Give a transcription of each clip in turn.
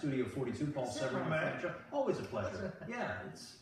Studio 42, Paul Severing, always a pleasure. Yeah, it's.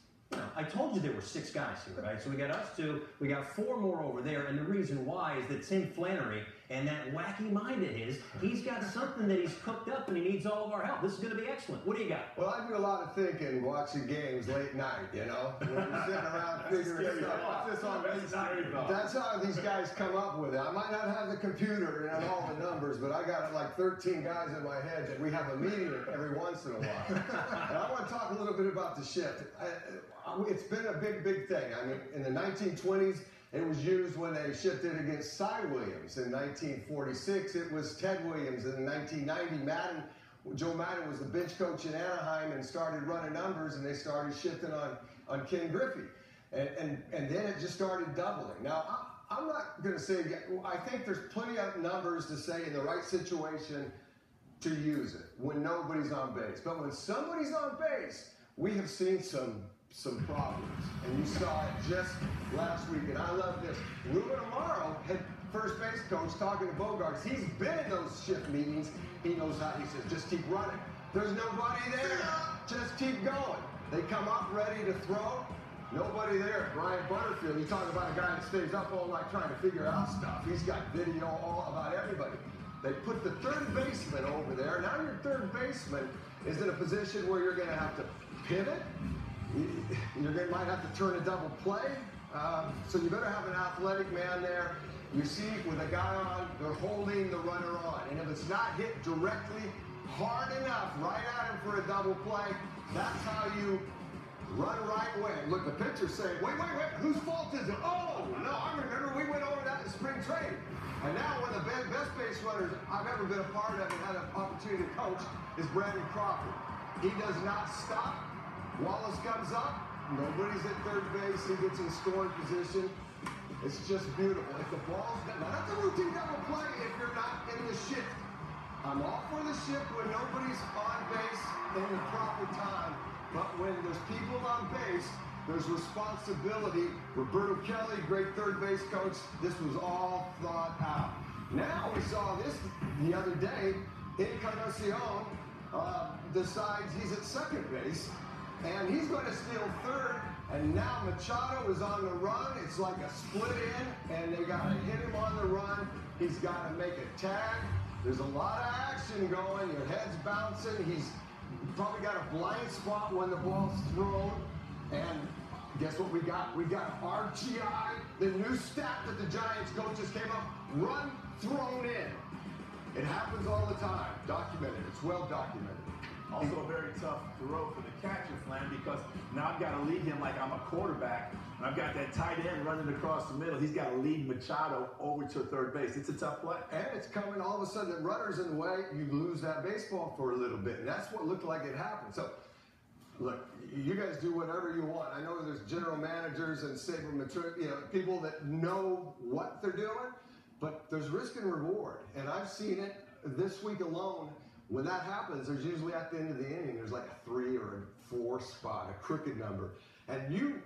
I told you there were 6 guys here, right? So we got us 2, we got 4 more over there, and the reason why is that Tim Flannery and that wacky mind of his, he's got something that he's cooked up and he needs all of our help. This is going to be excellent. What do you got? Well, I do a lot of thinking watching games late night, When you're sitting around figuring stuff out. That's how these guys come up with it. I might not have the computer and all the numbers, but I got like 13 guys in my head that we have a meeting every once in a while. And I want to talk a little bit about the shift. It's been a big thing. I mean, in the 1920s, it was used when they shifted against Cy Williams. In 1946, it was Ted Williams. In 1990, Joe Madden was the bench coach in Anaheim and started running numbers, and they started shifting on Ken Griffey. And then it just started doubling. Now, I'm not going to say, I think there's plenty of numbers to say in the right situation to use it when nobody's on base. But when somebody's on base, we have seen some problems, and you saw it just last week, and I love this. Ruben Amaro, head first base coach, talking to Bogarts. He's been in those shift meetings. He knows how. He says, just keep running. There's nobody there. Just keep going. They come up ready to throw. Nobody there. Brian Butterfield, you talk about a guy that stays up all night trying to figure out stuff. He's got video all about everybody. They put the third baseman over there. Now your third baseman is in a position where you're going to have to pivot. You might have to turn a double play, so you better have an athletic man there. You see, with a guy on, they're holding the runner on, and if it's not hit directly hard enough right at him for a double play, that's how you run right way. Look, the pitcher's saying, wait, whose fault is it? Oh, no, I remember we went over that in spring training. And now one of the best base runners I've ever been a part of and had an opportunity to coach is Brandon Crawford. He does not stop. Wallace comes up, nobody's at third base, he gets in scoring position. It's just beautiful. If the ball's now that's a routine double play if you're not in the shift. I'm all for the shift when nobody's on base in the proper time, but when there's people on base, there's responsibility. Roberto Kelly, great third base coach, this was all thought out. Now we saw this the other day. Encarnacion decides he's at second base. And he's going to steal third, and now Machado is on the run. It's like a split in, and they got to hit him on the run. He's got to make a tag. There's a lot of action going. Your head's bouncing. He's probably got a blind spot when the ball's thrown. And guess what we got? We got RGI, the new stat that the Giants coaches came up, run thrown in. It happens all the time. Documented. It's well documented. Also a very tough throw for the catcher, Flan, because now I've got to lead him like I'm a quarterback, and I've got that tight end running across the middle. He's got to lead Machado over to third base. It's a tough play. And it's coming all of a sudden, the runner's in the way, you lose that baseball for a little bit, and that's what looked like it happened. So, look, you guys do whatever you want. I know there's general managers and people that know what they're doing, but there's risk and reward, and I've seen it this week alone. When that happens, there's usually at the end of the inning, there's like a 3 or a 4 spot, a crooked number. And you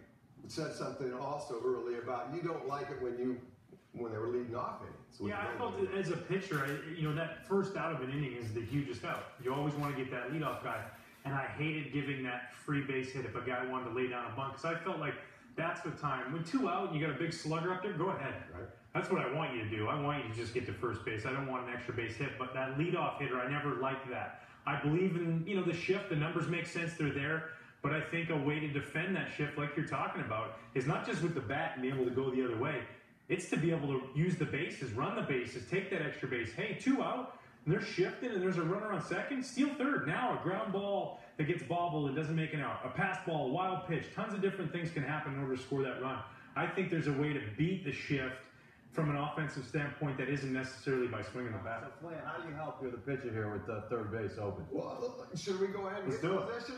said something also earlier about you don't like it when they were leading off innings. Yeah, I felt it as a pitcher, that first out of an inning is the hugest out. You always want to get that leadoff guy. And I hated giving that free base hit if a guy wanted to lay down a bunt, because I felt like that's the time. When 2 out and you got a big slugger up there, go ahead. Right? That's what I want you to do. I want you to just get to first base. I don't want an extra base hit. But that leadoff hitter, I never liked that. I believe in the shift. The numbers make sense. They're there. But I think a way to defend that shift, like you're talking about, is not just with the bat and be able to go the other way. It's to be able to use the bases, run the bases, take that extra base. Hey, 2 out, and they're shifting, and there's a runner on second. Steal third. Now a ground ball that gets bobbled and doesn't make an out. A pass ball, a wild pitch. Tons of different things can happen in order to score that run. I think there's a way to beat the shift from an offensive standpoint that isn't necessarily by swinging the bat. So, Flan, how do you help the pitcher here with third base open? Well, should we go ahead and get in position?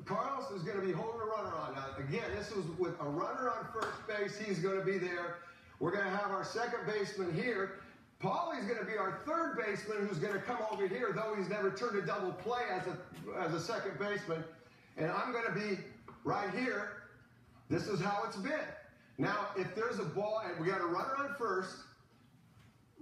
Carlos is going to be holding a runner on. Now, again, this was with a runner on first base. He's going to be there. We're going to have our second baseman here. Paulie's going to be our third baseman who's going to come over here, though he's never turned a double play as a second baseman. And I'm going to be right here. This is how it's been. Now, if there's a ball, and we got a runner on first,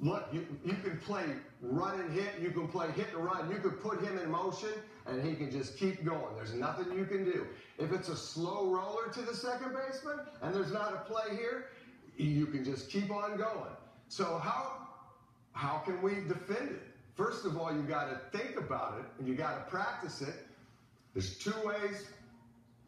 look, you can play run and hit, you can play hit and run, you could put him in motion, and he can just keep going. There's nothing you can do. If it's a slow roller to the second baseman, and there's not a play here, you can just keep on going. So how can we defend it? First of all, you got to think about it, and you got to practice it. There's two ways.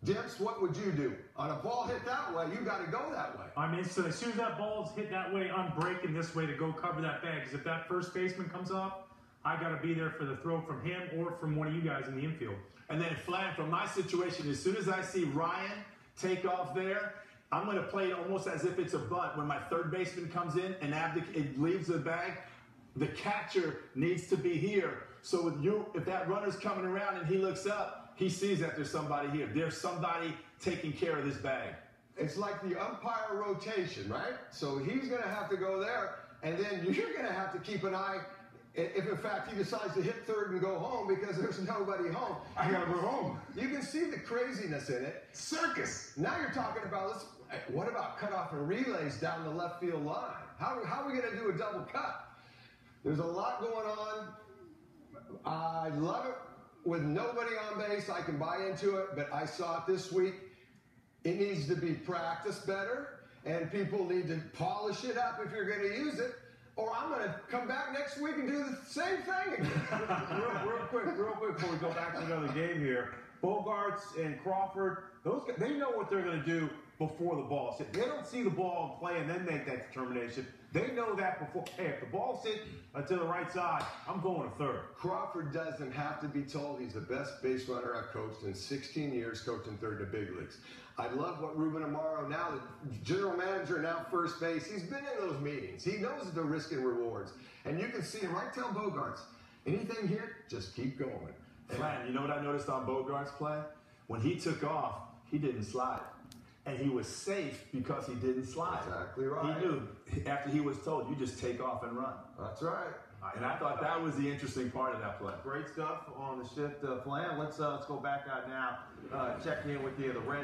Dips, what would you do? On a ball hit that way, you got to go that way. I mean, so as soon as that ball's hit that way, I'm breaking this way to go cover that bag. Because if that first baseman comes off, I got to be there for the throw from him or from one of you guys in the infield. And then Flan, from my situation, as soon as I see Ryan take off there, I'm going to play it almost as if it's a bunt. When my third baseman comes in and it leaves the bag, the catcher needs to be here. So with you, if that runner's coming around and he looks up, he sees that there's somebody here. There's somebody taking care of this bag. It's like the umpire rotation, right? So he's going to have to go there, and then you're going to have to keep an eye if, in fact, he decides to hit third and go home because there's nobody home. I got to go home. You can see the craziness in it. Circus. Now you're talking about, what about cutoff and relays down the left field line? How are we going to do a double cut? There's a lot going on. I love it. With nobody on base, I can buy into it, but I saw it this week. It needs to be practiced better, and people need to polish it up if you're going to use it, or I'm going to come back next week and do the same thing again. real quick before we go back to another game here. Bogarts and Crawford, those guys, they know what they're going to do before the ball's hit. They don't see the ball in play and then make that determination. They know that before. Hey, if the ball's hit to the right side, I'm going to third. Crawford doesn't have to be told he's the best base runner I've coached in 16 years, coaching third in the big leagues. I love what Ruben Amaro, now the general manager, now first base, he's been in those meetings. He knows the risk and rewards. And you can see him right tell Bogarts, anything hit, just keep going. Flan, you know what I noticed on Bogart's play? When he took off, he didn't slide. And he was safe because he didn't slide. Exactly right. He knew after he was told, you just take off and run. That's right. And I thought that was the interesting part of that play. Great stuff on the shift, Flan. Let's go back out now. Check in with the Red